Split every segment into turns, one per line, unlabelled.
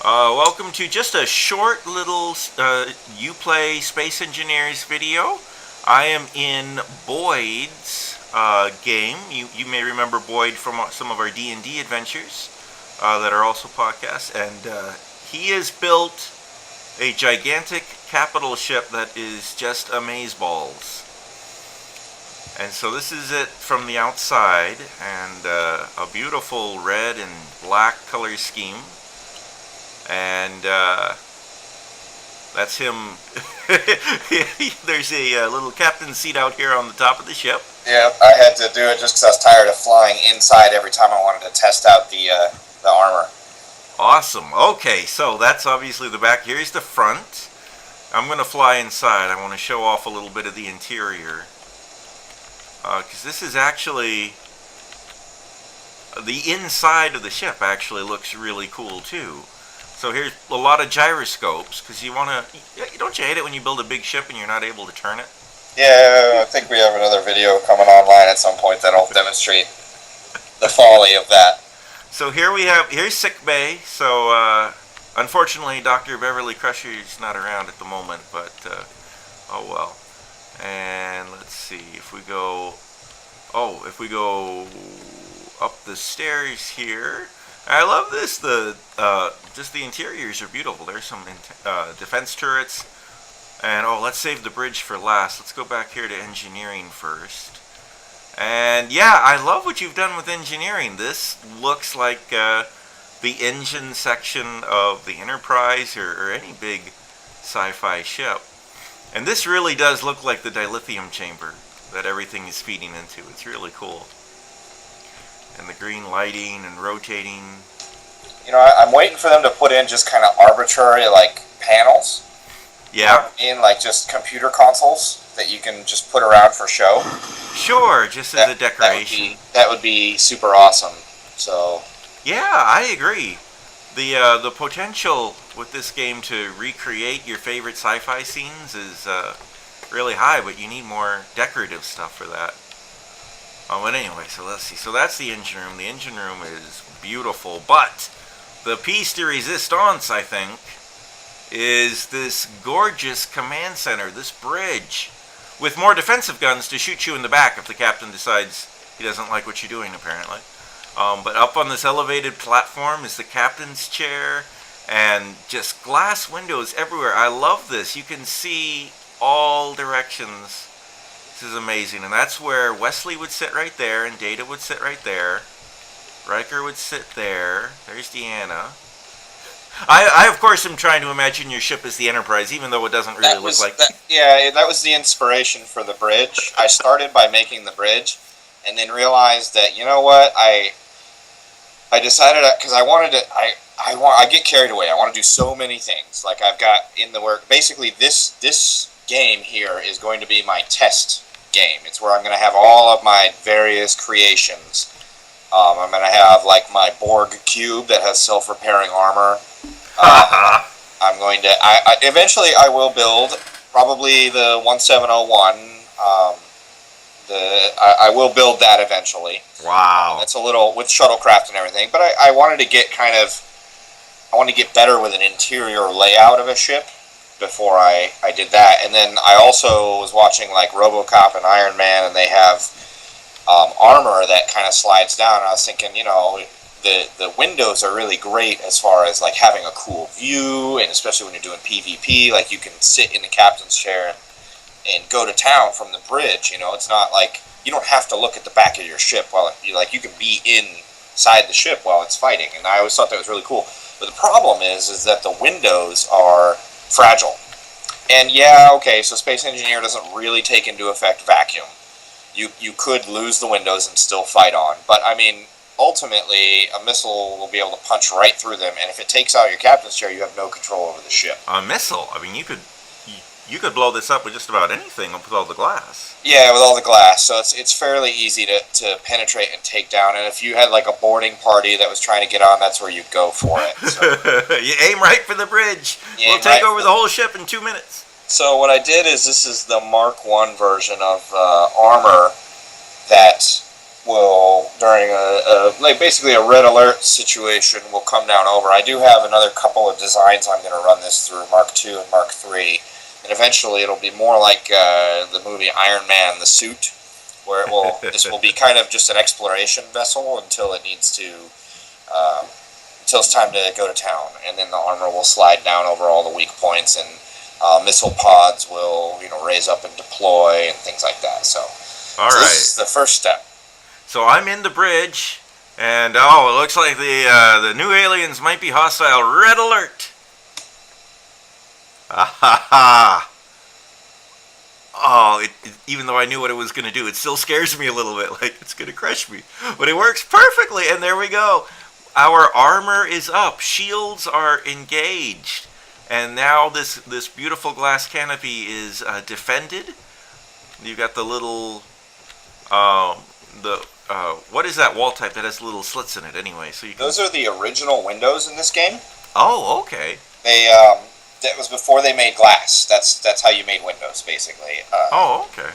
Welcome to just a short little You Play Space Engineers video. I am in Boyd's game. You may remember Boyd from some of our D&D adventures that are also podcasts. And he has built a gigantic capital ship that is just amazeballs. And so this is it from the outside, and a beautiful red and black color scheme. And that's him. There's a little captain's seat out here on the top of the ship.
Yeah, I had to do it just because I was tired of flying inside every time I wanted to test out the armor.
Awesome. Okay, so that's obviously the back. Here's the front. I'm going to fly inside. I want to show off a little bit of the interior. Because this is actually... The inside of the ship actually looks really cool, too. So here's a lot of gyroscopes, because you want to... Don't you hate it when you build a big ship and you're not able to turn it?
Yeah, I think we have another video coming online at some point that'll demonstrate the folly of that.
So here's sick bay. So unfortunately, Dr. Beverly Crusher's not around at the moment, but oh well. And let's see if we go up the stairs here. I love this. Just the interiors are beautiful. There's some defense turrets. And let's save the bridge for last. Let's go back here to engineering first. And yeah, I love what you've done with engineering. This looks like the engine section of the Enterprise or any big sci-fi ship. And this really does look like the dilithium chamber that everything is feeding into. It's really cool. And the green lighting and rotating.
You know, I'm waiting for them to put in just kind of arbitrary, like, panels.
Yeah.
In, like, just computer consoles that you can just put around for show.
Sure, just as a decoration.
That would be super awesome. So.
Yeah, I agree. The potential with this game to recreate your favorite sci-fi scenes is really high, but you need more decorative stuff for that. But anyway, so let's see. So that's the engine room. The engine room is beautiful, but the piece de resistance, I think, is this gorgeous command center, this bridge, with more defensive guns to shoot you in the back if the captain decides he doesn't like what you're doing, apparently. But up on this elevated platform is the captain's chair, and just glass windows everywhere. I love this. You can see all directions. This is amazing. And that's where Wesley would sit right there, and Data would sit right there. Riker would sit there. There's Deanna. I of course, am trying to imagine your ship as the Enterprise, even though it doesn't really look like...
That was the inspiration for the bridge. I started by making the bridge, and then realized that, you know what, I decided, because I wanted to, I get carried away. I want to do so many things. Like, I've got in the work, basically this game here is going to be my test game. It's where I'm going to have all of my various creations. I'm going to have, like, my Borg cube that has self-repairing armor. I'm going to... eventually, I will build probably the 1701. I will build that eventually.
Wow.
It's a little... with shuttlecraft and everything. But I wanted to get I wanted to get better with an interior layout of a ship before I did that. And then I also was watching, like, RoboCop and Iron Man, and they have armor that kind of slides down. And I was thinking, you know... The windows are really great as far as, like, having a cool view, and especially when you're doing PvP, like, you can sit in the captain's chair and go to town from the bridge, you know. It's not like, you don't have to look at the back of your ship while, you can be inside the ship while it's fighting, and I always thought that was really cool. But the problem is that the windows are fragile. And yeah, okay, so Space Engineer doesn't really take into effect vacuum. You could lose the windows and still fight on, but, I mean... ultimately, a missile will be able to punch right through them, and if it takes out your captain's chair, you have no control over the ship.
A missile? I mean, you could blow this up with just about anything with all the glass.
Yeah, with all the glass, so it's fairly easy to penetrate and take down, and if you had, like, a boarding party that was trying to get on, that's where you'd go for it. So.
You aim right for the bridge. We'll take over the whole ship in 2 minutes.
So what I did is, this is the Mark I version of armor that will, during during like basically a red alert situation will come down over. I do have another couple of designs I'm going to run this through, Mark II and Mark III, and eventually it'll be more like the movie Iron Man, the suit, where this will be kind of just an exploration vessel until it needs to, until it's time to go to town, and then the armor will slide down over all the weak points, and missile pods will raise up and deploy and things like that. So this is the first step.
So I'm in the bridge, and it looks like the new aliens might be hostile. Red alert! Ah ha ha! Oh, even though I knew what it was going to do, it still scares me a little bit, like it's going to crush me. But it works perfectly, and there we go. Our armor is up. Shields are engaged. And now this beautiful glass canopy is defended. You've got the little... what is that wall type that has little slits in it anyway? So you can...
Those are the original windows in this game.
Oh, okay.
That was before they made glass. That's how you made windows, basically.
Okay.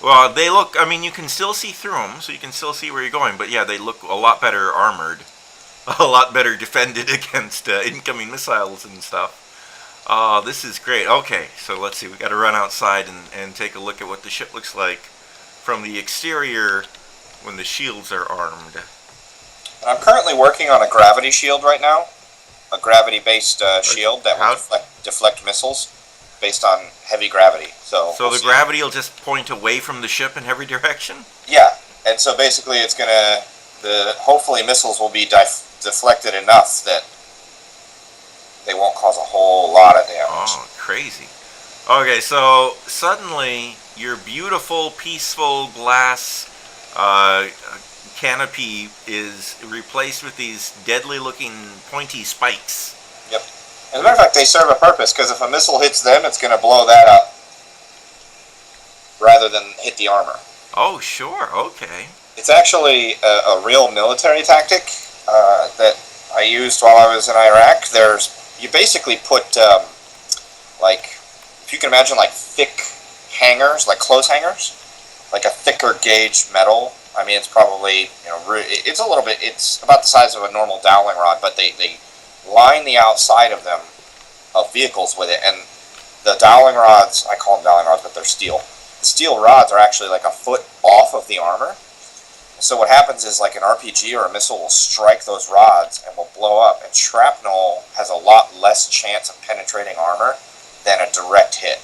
Well, they look... I mean, you can still see through them, so you can still see where you're going. But yeah, they look a lot better armored. A lot better defended against incoming missiles and stuff. This is great. Okay, so let's see. We got to run outside and take a look at what the ship looks like from the exterior when the shields are armed.
I'm currently working on a gravity shield right now. A gravity-based shield that will deflect missiles based on heavy gravity. So
the gravity will just point away from the ship in every direction?
Yeah, and so basically it's going to... hopefully missiles will be deflected enough that they won't cause a whole lot of damage.
Oh, crazy. Okay, so suddenly your beautiful, peaceful glass canopy is replaced with these deadly-looking pointy spikes.
Yep. As a matter of fact, they serve a purpose, because if a missile hits them, it's going to blow that up rather than hit the armor.
Oh, sure. Okay.
It's actually a real military tactic that I used while I was in Iraq. You basically put, if you can imagine, like thick hangers, like clothes hangers, like a thicker gauge metal. I mean, it's probably, it's about the size of a normal doweling rod, but they line the outside of them, of vehicles with it, and the doweling rods, I call them doweling rods, but they're steel. The steel rods are actually like a foot off of the armor. So what happens is, like, an RPG or a missile will strike those rods and will blow up, and shrapnel has a lot less chance of penetrating armor than a direct hit.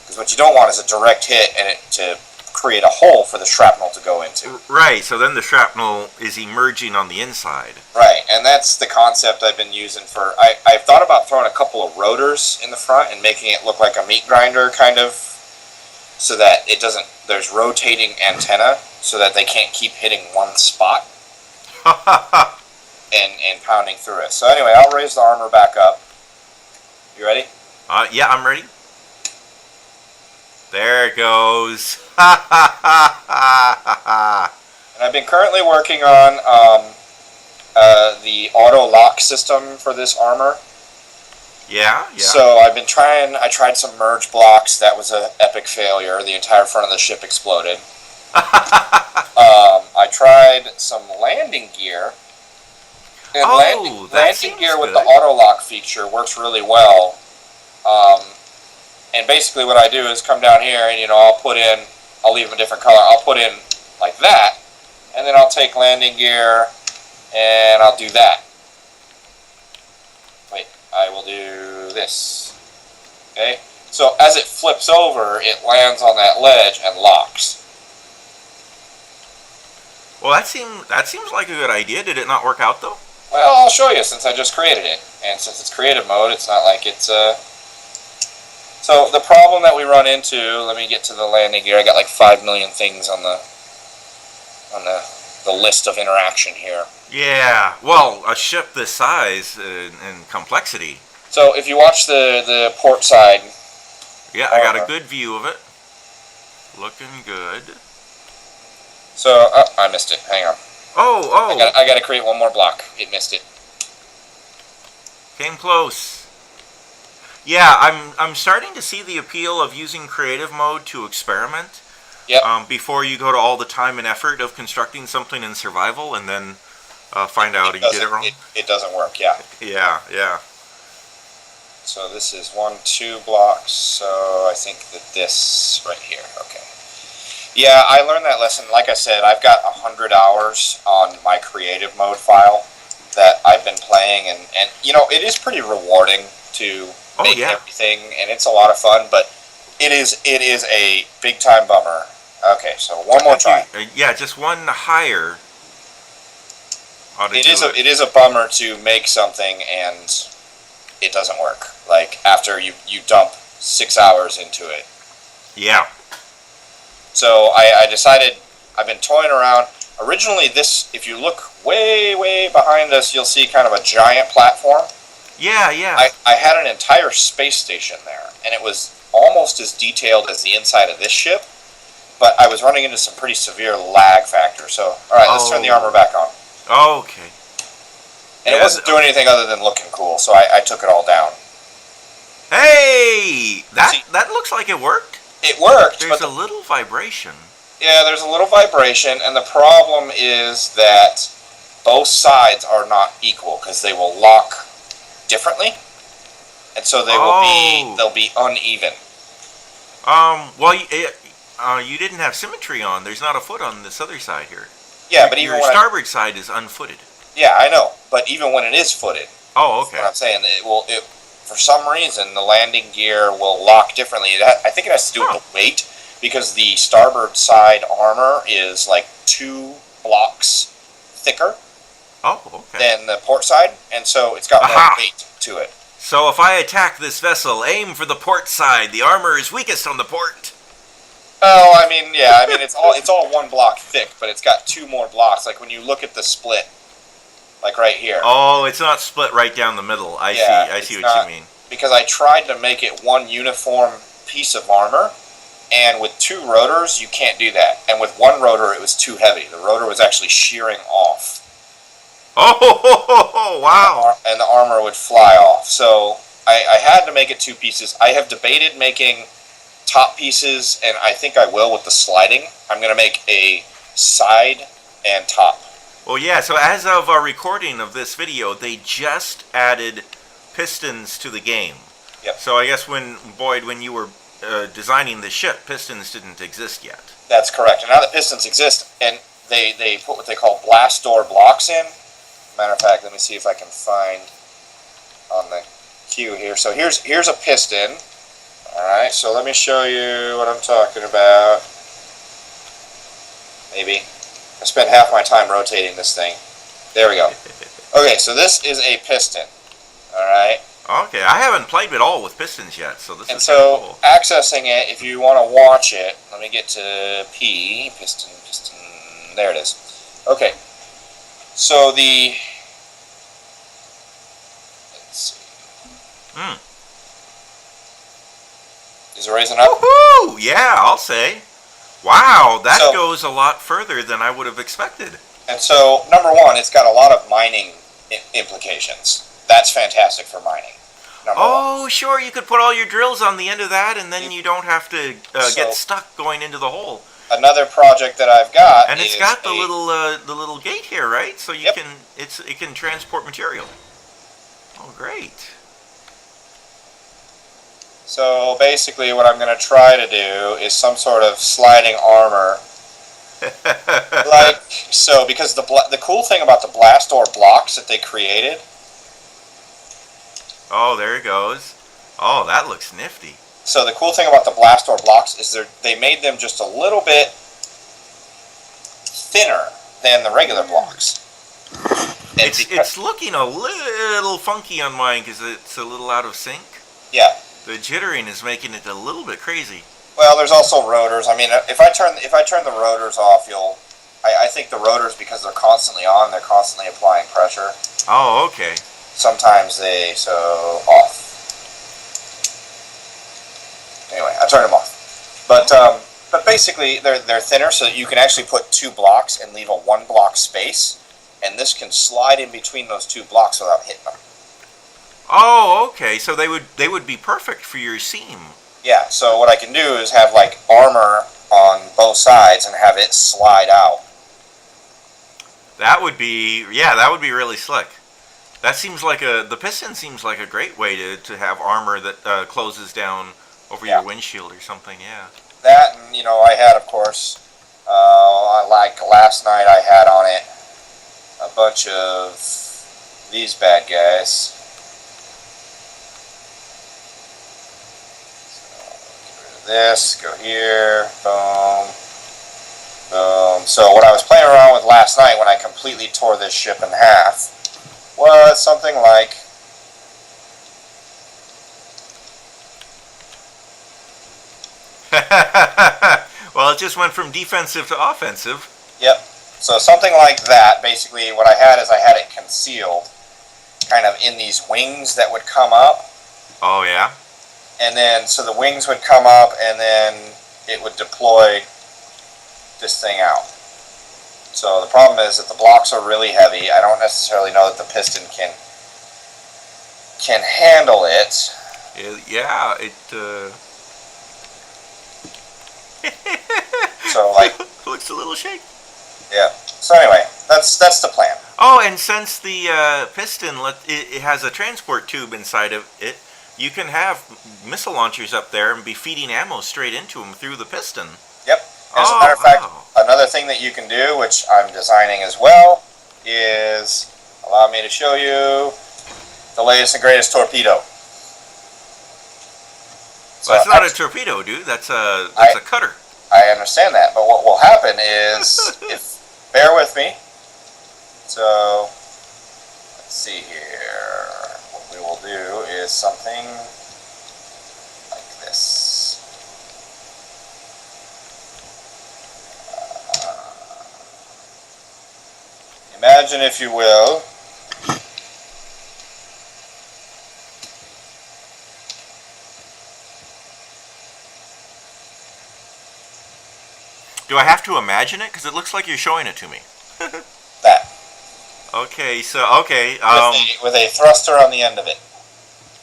Because what you don't want is a direct hit and it to create a hole for the shrapnel to go into.
Right, so then the shrapnel is emerging on the inside.
Right, and that's the concept I've been using for... I've thought about throwing a couple of rotors in the front and making it look like a meat grinder, kind of, so that it doesn't... There's rotating antenna, so that they can't keep hitting one spot and pounding through it. So anyway, I'll raise the armor back up. You ready?
Yeah, I'm ready. There it goes.
And I've been currently working on the auto lock system for this armor.
Yeah.
So I tried some merge blocks. That was an epic failure. The entire front of the ship exploded. I tried some landing gear. And landing gear with the auto lock feature works really well. And basically what I do is come down here and, I'll leave them a different color. I'll put in like that, and then I'll take landing gear and I'll do that. Wait, I will do this. Okay? So as it flips over, it lands on that ledge and locks.
Well, that seems like a good idea. Did it not work out, though?
Well, I'll show you, since I just created it. And since it's creative mode, it's not like it's... So the problem that we run into... Let me get to the landing gear. I got like 5 million things on the list of interaction here.
Yeah, well, a ship this size and complexity.
So if you watch the port side...
Yeah, I got a good view of it. Looking good.
So, I missed it. Hang on.
Oh!
I gotta create one more block. It missed it.
Came close. Yeah, I'm starting to see the appeal of using creative mode to experiment.
Yep.
before you go to all the time and effort of constructing something in survival and then find out you did it wrong.
It doesn't work, yeah.
Yeah, yeah.
So this is 1, 2 blocks, so I think that this right here, okay. Yeah, I learned that lesson. Like I said, I've got 100 hours on my creative mode file that I've been playing, and you know, it is pretty rewarding to make everything, and it's a lot of fun, but it is a big time bummer. Okay, so one more try.
Yeah, just one higher.
It is a bummer to make something and it doesn't work. Like after you dump 6 hours into it.
Yeah.
So I decided, I've been toying around. Originally this, if you look way behind us, you'll see kind of a giant platform.
Yeah, yeah.
I had an entire space station there, and it was almost as detailed as the inside of this ship, but I was running into some pretty severe lag factors. So, alright, let's turn the armor back on.
Okay.
And it wasn't doing anything other than looking cool, so I took it all down.
Hey! That looks like it worked.
It worked.
There's a little vibration.
Yeah, there's a little vibration, and the problem is that both sides are not equal, because they will lock differently, and so they'll be uneven.
Well, you didn't have symmetry on. There's not a foot on this other side here.
Yeah, but even
your starboard side is unfooted.
Yeah, I know, but even when it is footed.
Oh, okay.
That's what I'm saying, it for some reason the landing gear will lock differently. I think it has to do with the weight, because the starboard side armor is like 2 blocks thicker.
Oh, okay.
Than the port side, and so it's got more weight to it.
So if I attack this vessel, aim for the port side. The armor is weakest on the port.
Oh, I mean, yeah, it's all 1 block thick, but it's got 2 more blocks. Like when you look at the split, like right here.
Oh, it's not split right down the middle. I see what you mean.
Because I tried to make it one uniform piece of armor, and with 2 rotors, you can't do that. And with 1 rotor, it was too heavy. The rotor was actually shearing off.
Oh, wow.
And the armor would fly off. So I had to make it 2 pieces. I have debated making top pieces, and I think I will with the sliding. I'm going to make a side and top.
Well, yeah, so as of our recording of this video, they just added pistons to the game.
Yep.
So I guess when you were designing the ship, pistons didn't exist yet.
That's correct. And now that pistons exist, and they put what they call blast door blocks in. Matter of fact, let me see if I can find on the queue here. So here's a piston. Alright, so let me show you what I'm talking about. Maybe. I spent half my time rotating this thing. There we go. Okay, so this is a piston. Alright?
Okay, I haven't played at all with pistons yet, so this is
cool. Accessing it, if you want to watch it, let me get to P, piston, there it is. Okay. So let's see. Is it raising up?
Woohoo! Yeah, I'll say. Wow, that goes a lot further than I would have expected.
And so, number 1, it's got a lot of mining implications. That's fantastic for mining.
Oh, sure, you could put all your drills on the end of that, and then you don't have to get stuck going into the hole.
Another project that I've got,
and it's got the little gate here, right? So you it can transport material. Oh, great.
So basically, what I'm going to try to do is some sort of sliding armor, because the cool thing about the blast door blocks that they created.
Oh, there it goes. Oh, that looks nifty.
So the cool thing about the blast door blocks is they made them just a little bit thinner than the regular blocks.
It's looking a little funky on mine because it's a little out of sync.
Yeah.
The jittering is making it a little bit crazy.
Well, there's also rotors. I mean, if I turn the rotors off, I think the rotors, because they're constantly on, they're constantly applying pressure.
Oh, okay.
Sometimes off. Anyway, I turned them off. But basically, they're thinner, so you can actually put 2 blocks and leave a 1 block space, and this can slide in between those 2 blocks without hitting them.
Oh, okay. So they would be perfect for your seam.
Yeah. So what I can do is have like armor on both sides and have it slide out.
That would be really slick. That seems like the piston seems like a great way to have armor that closes down over your windshield or something. Yeah.
That, and I had, of course, like last night, I had on it a bunch of these bad guys. So, get rid of this. Go here. Boom. Boom. So what I was playing around with last night when I completely tore this ship in half was something like
well, it just went from defensive to offensive.
Yep. So something like that. Basically, what I had is I had it concealed, kind of in these wings that would come up.
Oh yeah.
And then, so the wings would come up, and then it would deploy this thing out. So the problem is that the blocks are really heavy. I don't necessarily know that the piston can handle it.
Yeah, it.
So like,
looks a little shaky.
Yeah. So anyway, that's the plan.
Oh, and since the piston it has a transport tube inside of it, you can have missile launchers up there and be feeding ammo straight into them through the piston.
Yep. As a matter of fact, another thing that you can do, which I'm designing as well, is allow me to show you the latest and greatest torpedo.
So that's not a torpedo, dude. That's a cutter.
I understand that, but what will happen is, if bear with me. So let's see here. What we will do is something like this. Imagine, if you will,
do I have to imagine it? Because it looks like you're showing it to me.
that.
Okay, so okay.
With a thruster on the end of it.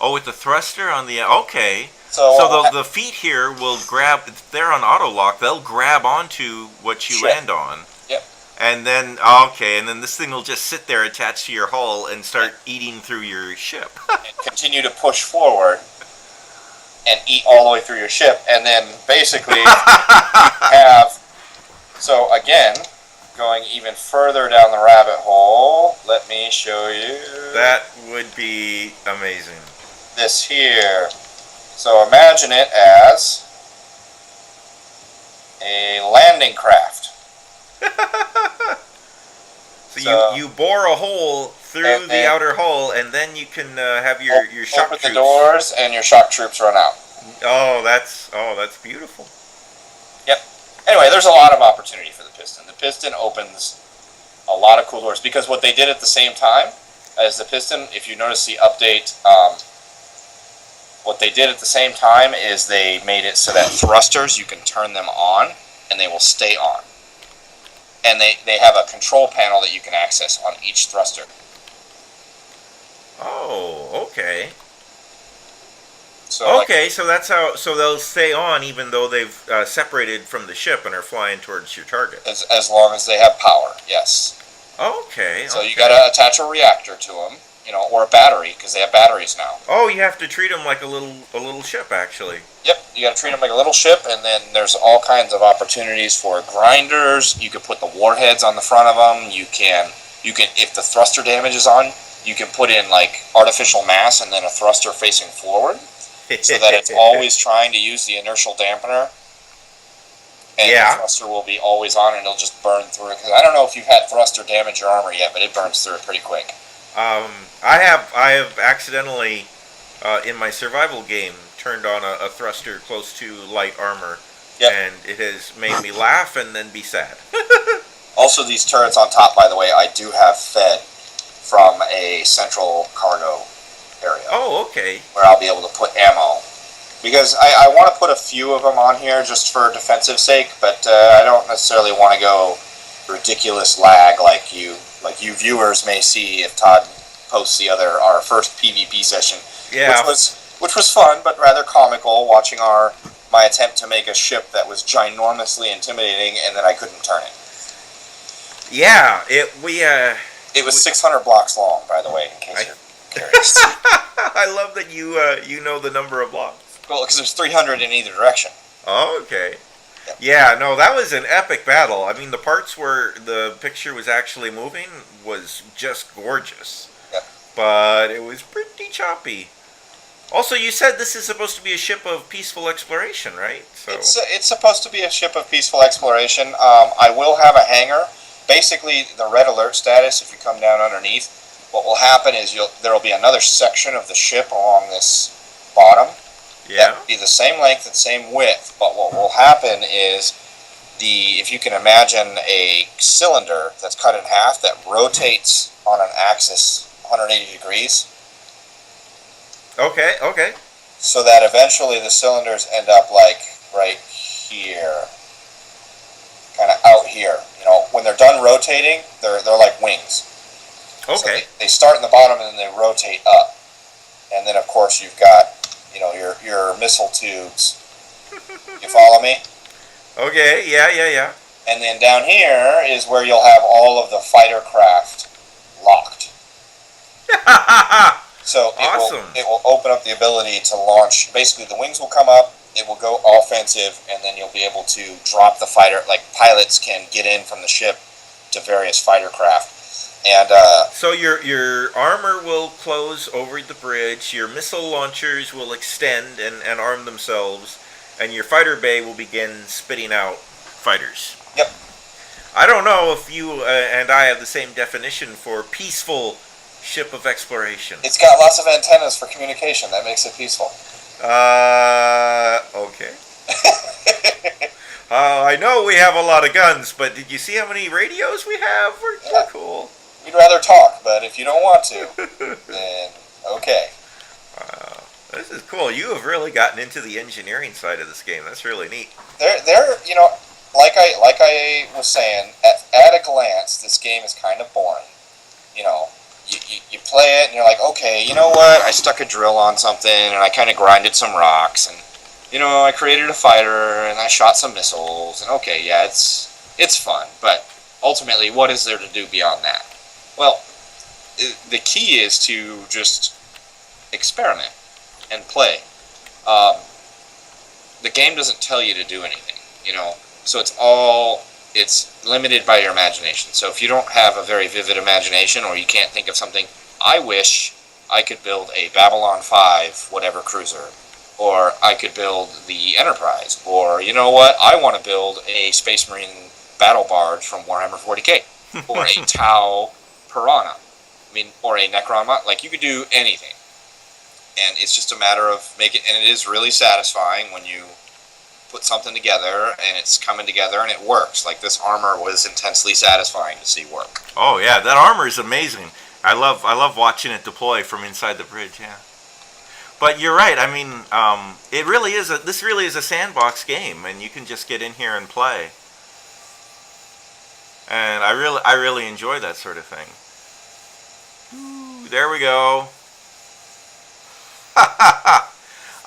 Oh, with the thruster on the end. Okay.
So
the feet here will grab. If they're on auto lock, they'll grab onto what you land on.
Yep.
And then and then this thing will just sit there attached to your hull and start eating through your ship.
And continue to push forward and eat all the way through your ship, and then basically have. So again, going even further down the rabbit hole, let me show you.
That would be amazing.
This here. So imagine it as a landing craft.
So you bore a hole through the outer hull, and then you can have your shock troops.
Open the doors, and your shock troops run out.
Oh, that's beautiful.
Yep. Anyway, there's a lot of opportunity for the piston. The piston opens a lot of cool doors, because what they did at the same time as the piston, if you notice the update, what they did at the same time is they made it so that thrusters, you can turn them on, and they will stay on. And they have a control panel that you can access on each thruster.
Oh, okay.
So
so that's how. So they'll stay on even though they've separated from the ship and are flying towards your target.
As long as they have power, yes.
Okay.
So you got to attach a reactor to them, or a battery, because they have batteries now.
Oh, you have to treat them like a little ship, actually.
Yep, you got to treat them like a little ship, and then there's all kinds of opportunities for grinders. You can put the warheads on the front of them. You can, if the thruster damage is on, you can put in like artificial mass and then a thruster facing forward, so that it's always trying to use the inertial dampener. And the thruster will be always on, and it'll just burn through it. Because I don't know if you've had thruster damage your armor yet, but it burns through it pretty quick.
I have accidentally, in my survival game, turned on a thruster close to light armor, and it has made me laugh and then be sad.
Also, these turrets on top, by the way, I do have fed from a central cargo area.
Oh, okay.
Where I'll be able to put ammo. Because I want to put a few of them on here just for defensive sake, but I don't necessarily want to go ridiculous lag like you viewers may see if Todd posts our first PvP session, which was fun but rather comical, watching my attempt to make a ship that was ginormously intimidating, and then I couldn't turn it.
Yeah,
It was 600 blocks long, by the way, in case you're curious.
I love that you know the number of blocks.
Well, because there's 300 in either direction.
Oh, okay.
Yep.
Yeah, no, that was an epic battle. I mean, the parts where the picture was actually moving was just gorgeous.
Yep.
But it was pretty choppy. Also, you said this is supposed to be a ship of peaceful exploration, right? So
It's supposed to be a ship of peaceful exploration. I will have a hangar. Basically, the red alert status, if you come down underneath, what will happen is there will be another section of the ship along this bottom.
yeah.
That will be the same length and same width, but what will happen is if you can imagine a cylinder that's cut in half that rotates on an axis 180 degrees.
Okay.
So that eventually the cylinders end up like right here, kind of out here. You know, when they're done rotating, they're like wings.
Okay.
So they start in the bottom and then they rotate up, and then of course you've got your missile tubes. You follow me?
Okay. Yeah.
And then down here is where you'll have all of the fighter craft locked. So
Awesome.
it will open up the ability to launch. Basically, the wings will come up, it will go offensive, and then you'll be able to drop the fighter. Like, pilots can get in from the ship to various fighter craft. And
So your armor will close over the bridge, your missile launchers will extend and arm themselves, and your fighter bay will begin spitting out fighters.
Yep.
I don't know if you and I have the same definition for peaceful ship of exploration.
It's got lots of antennas for communication. That makes it peaceful.
Okay. I know we have a lot of guns, but did you see how many radios we have? We're cool.
We'd rather talk, but if you don't want to, then okay.
Wow, this is cool. You have really gotten into the engineering side of this game. That's really neat.
They're like I was saying, at a glance, this game is kind of boring. You know, you play it and you're like, okay, you know what? I stuck a drill on something and I kind of grinded some rocks and I created a fighter and I shot some missiles and okay, yeah, it's fun, but ultimately, what is there to do beyond that? Well, the key is to just experiment and play. The game doesn't tell you to do anything, so it's limited by your imagination. So if you don't have a very vivid imagination or you can't think of something, I wish I could build a Babylon 5 whatever cruiser, or I could build the Enterprise, or you know what, I want to build a Space Marine battle barge from Warhammer 40k, or a Tau Piranha, or a Necron, like you could do anything. And it's just a matter of and it is really satisfying when you put something together and it's coming together and it works. Like this armor was intensely satisfying to see work.
Oh yeah, that armor is amazing. I love watching it deploy from inside the bridge. Yeah, but you're right. It really is this really is a sandbox game, and you can just get in here and play. And I really enjoy that sort of thing. Ooh, there we go.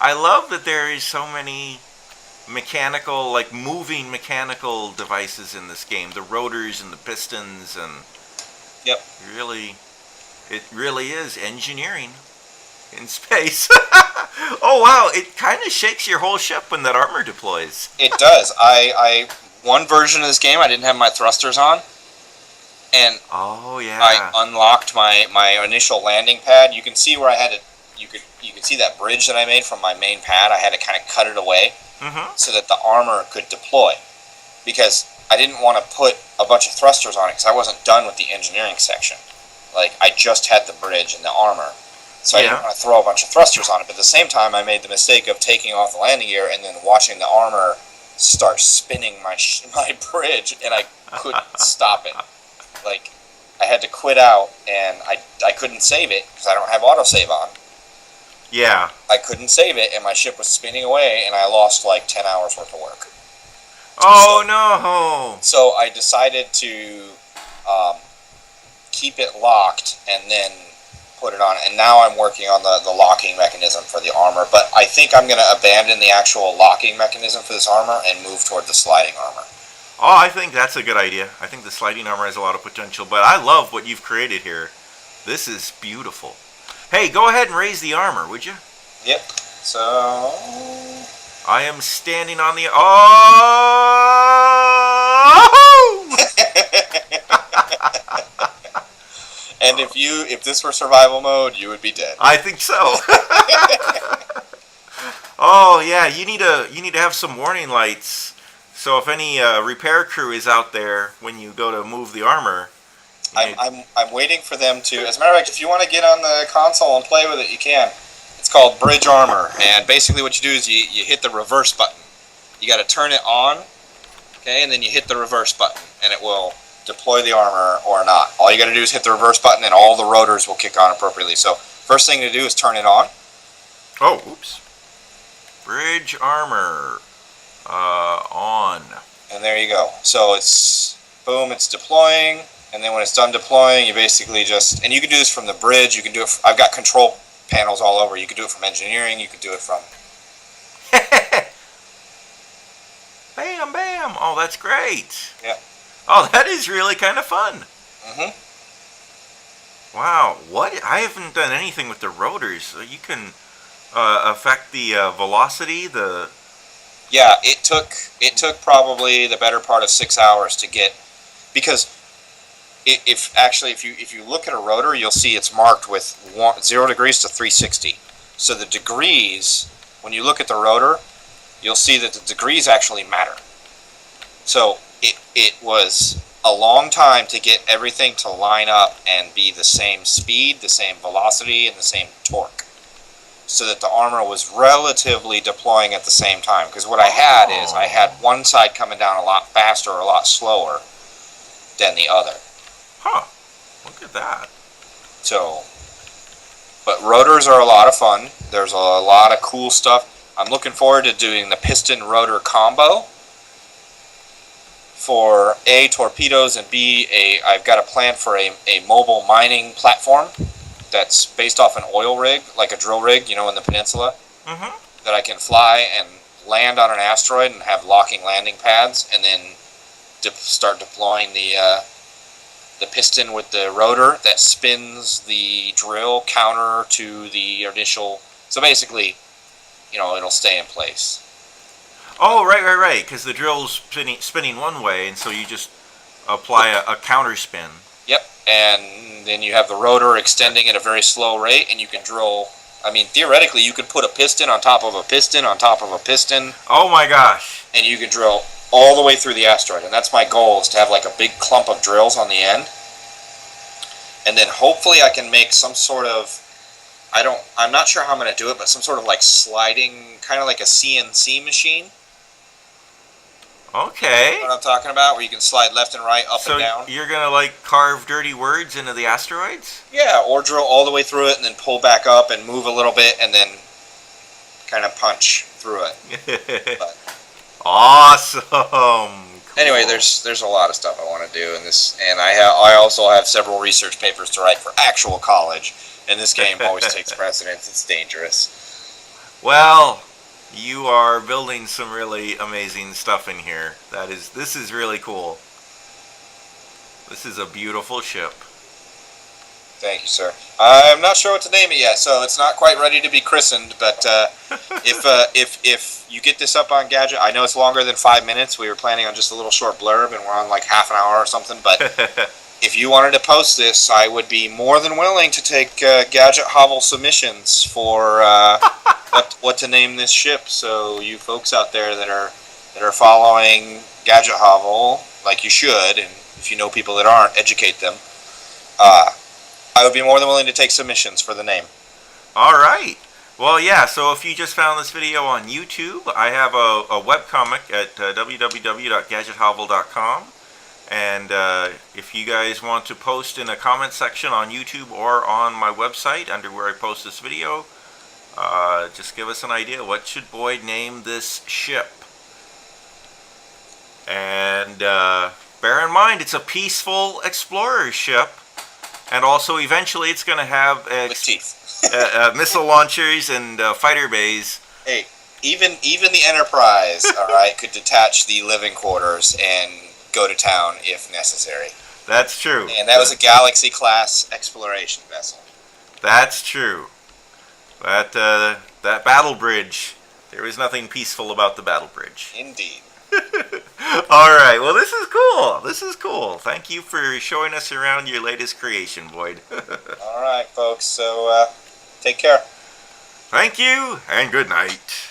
I love that there is so many mechanical, like moving mechanical devices in this game. The rotors and the pistons and
Yep.
It really is engineering in space. Oh wow, it kind of shakes your whole ship when that armor deploys.
It does. One version of this game I didn't have my thrusters on, and
oh yeah,
I unlocked my initial landing pad. You can see where I had to. You could see that bridge that I made from my main pad. I had to kind of cut it away so that the armor could deploy, because I didn't want to put a bunch of thrusters on it because I wasn't done with the engineering section. Like I just had the bridge and the armor, so I didn't want to throw a bunch of thrusters on it. But at the same time, I made the mistake of taking off the landing gear and then watching the armor start spinning my bridge, and I couldn't stop it. Like I had to quit out, and I couldn't save it because I don't have autosave on.
Yeah.
I couldn't save it, and my ship was spinning away, and I lost like 10 hours worth of work.
Oh no!
So I decided to keep it locked, and then put it on, and now I'm working on the locking mechanism for the armor, but I think I'm going to abandon the actual locking mechanism for this armor and move toward the sliding armor.
Oh, I think that's a good idea. I think the sliding armor has a lot of potential, but I love what you've created here. This is beautiful. Hey, go ahead and raise the armor, would you?
Yep. So...
I am standing on the... Oh!
And if this were survival mode, you would be dead.
I think so. Oh yeah, you need to have some warning lights. So if any repair crew is out there when you go to move the armor,
I'm waiting for them to. As a matter of fact, if you want to get on the console and play with it, you can. It's called Bridge Armor, and basically what you do is you hit the reverse button. You got to turn it on, okay, and then you hit the reverse button, and it will deploy the armor or not. All you got to do is hit the reverse button, and all the rotors will kick on appropriately. So first thing to do is turn it on.
Oh, oops. Bridge armor on.
And there you go. So it's boom, it's deploying, and then when it's done deploying, you basically just, and you can do this from the bridge. You can do it. I've got control panels all over. You can do it from engineering. You can do it from.
Bam, bam. Oh, that's great.
Yeah.
Oh, that is really kind of fun.
Mm-hmm.
Wow. What? I haven't done anything with the rotors. So you can affect the velocity.
Yeah, it took probably the better part of 6 hours to get, because if you look at a rotor, you'll see it's marked with 0 degrees to 360. So the degrees, when you look at the rotor, you'll see that the degrees actually matter. So it was a long time to get everything to line up and be the same speed, the same velocity, and the same torque, so that the armor was relatively deploying at the same time. Because what I had is I had one side coming down a lot faster or a lot slower than the other.
Huh. Look at that.
So, but rotors are a lot of fun. There's a lot of cool stuff. I'm looking forward to doing the piston rotor combo for A, torpedoes, and B, I've got a plan for a mobile mining platform that's based off an oil rig, like a drill rig, in the peninsula, that I can fly and land on an asteroid and have locking landing pads, and then start deploying the piston with the rotor that spins the drill counter to the initial. So basically, it'll stay in place.
Oh, right. Because the drill's spinning one way, and so you just apply a counter spin.
Yep, and then you have the rotor extending at a very slow rate, and you can drill. I mean, theoretically, you could put a piston on top of a piston on top of a piston.
Oh my gosh!
And you can drill all the way through the asteroid, and that's my goal, is to have like a big clump of drills on the end, and then hopefully I can make some sort of. I'm not sure how I'm going to do it, but some sort of like sliding, kind of like a CNC machine.
Okay.
You know what I'm talking about? Where you can slide left and right, up and down.
So you're going to like carve dirty words into the asteroids?
Yeah, or drill all the way through it and then pull back up and move a little bit and then kind of punch through it.
Awesome. Cool.
Anyway, there's a lot of stuff I want to do in this, and I also have several research papers to write for actual college, and this game always takes precedence. It's dangerous.
Well, you are building some really amazing stuff in here. This is really cool. This is a beautiful ship.
Thank you, sir. I'm not sure what to name it yet, so it's not quite ready to be christened. But if you get this up on Gadget, I know it's longer than 5 minutes. We were planning on just a little short blurb, and we're on like half an hour or something. But if you wanted to post this, I would be more than willing to take Gadget Hovel submissions for what to name this ship. So you folks out there that are following Gadget Hovel, like you should, and if you know people that aren't, educate them. I would be more than willing to take submissions for the name.
All right. Well, yeah, so if you just found this video on YouTube, I have a webcomic at www.gadgethovel.com. And if you guys want to post in a comment section on YouTube or on my website under where I post this video, just give us an idea. What should Boyd name this ship? And bear in mind, it's a peaceful explorer ship. And also, eventually, it's going to have
with teeth.
missile launchers and fighter bays.
Hey, even the Enterprise, all right, could detach the living quarters and go to town if necessary.
That's true.
And that was a Galaxy-class exploration vessel.
That's true. That battle bridge. There was nothing peaceful about the battle bridge.
Indeed.
All right. Well, this is cool. This is cool. Thank you for showing us around your latest creation, Boyd.
All right, folks. So take care.
Thank you, and good night.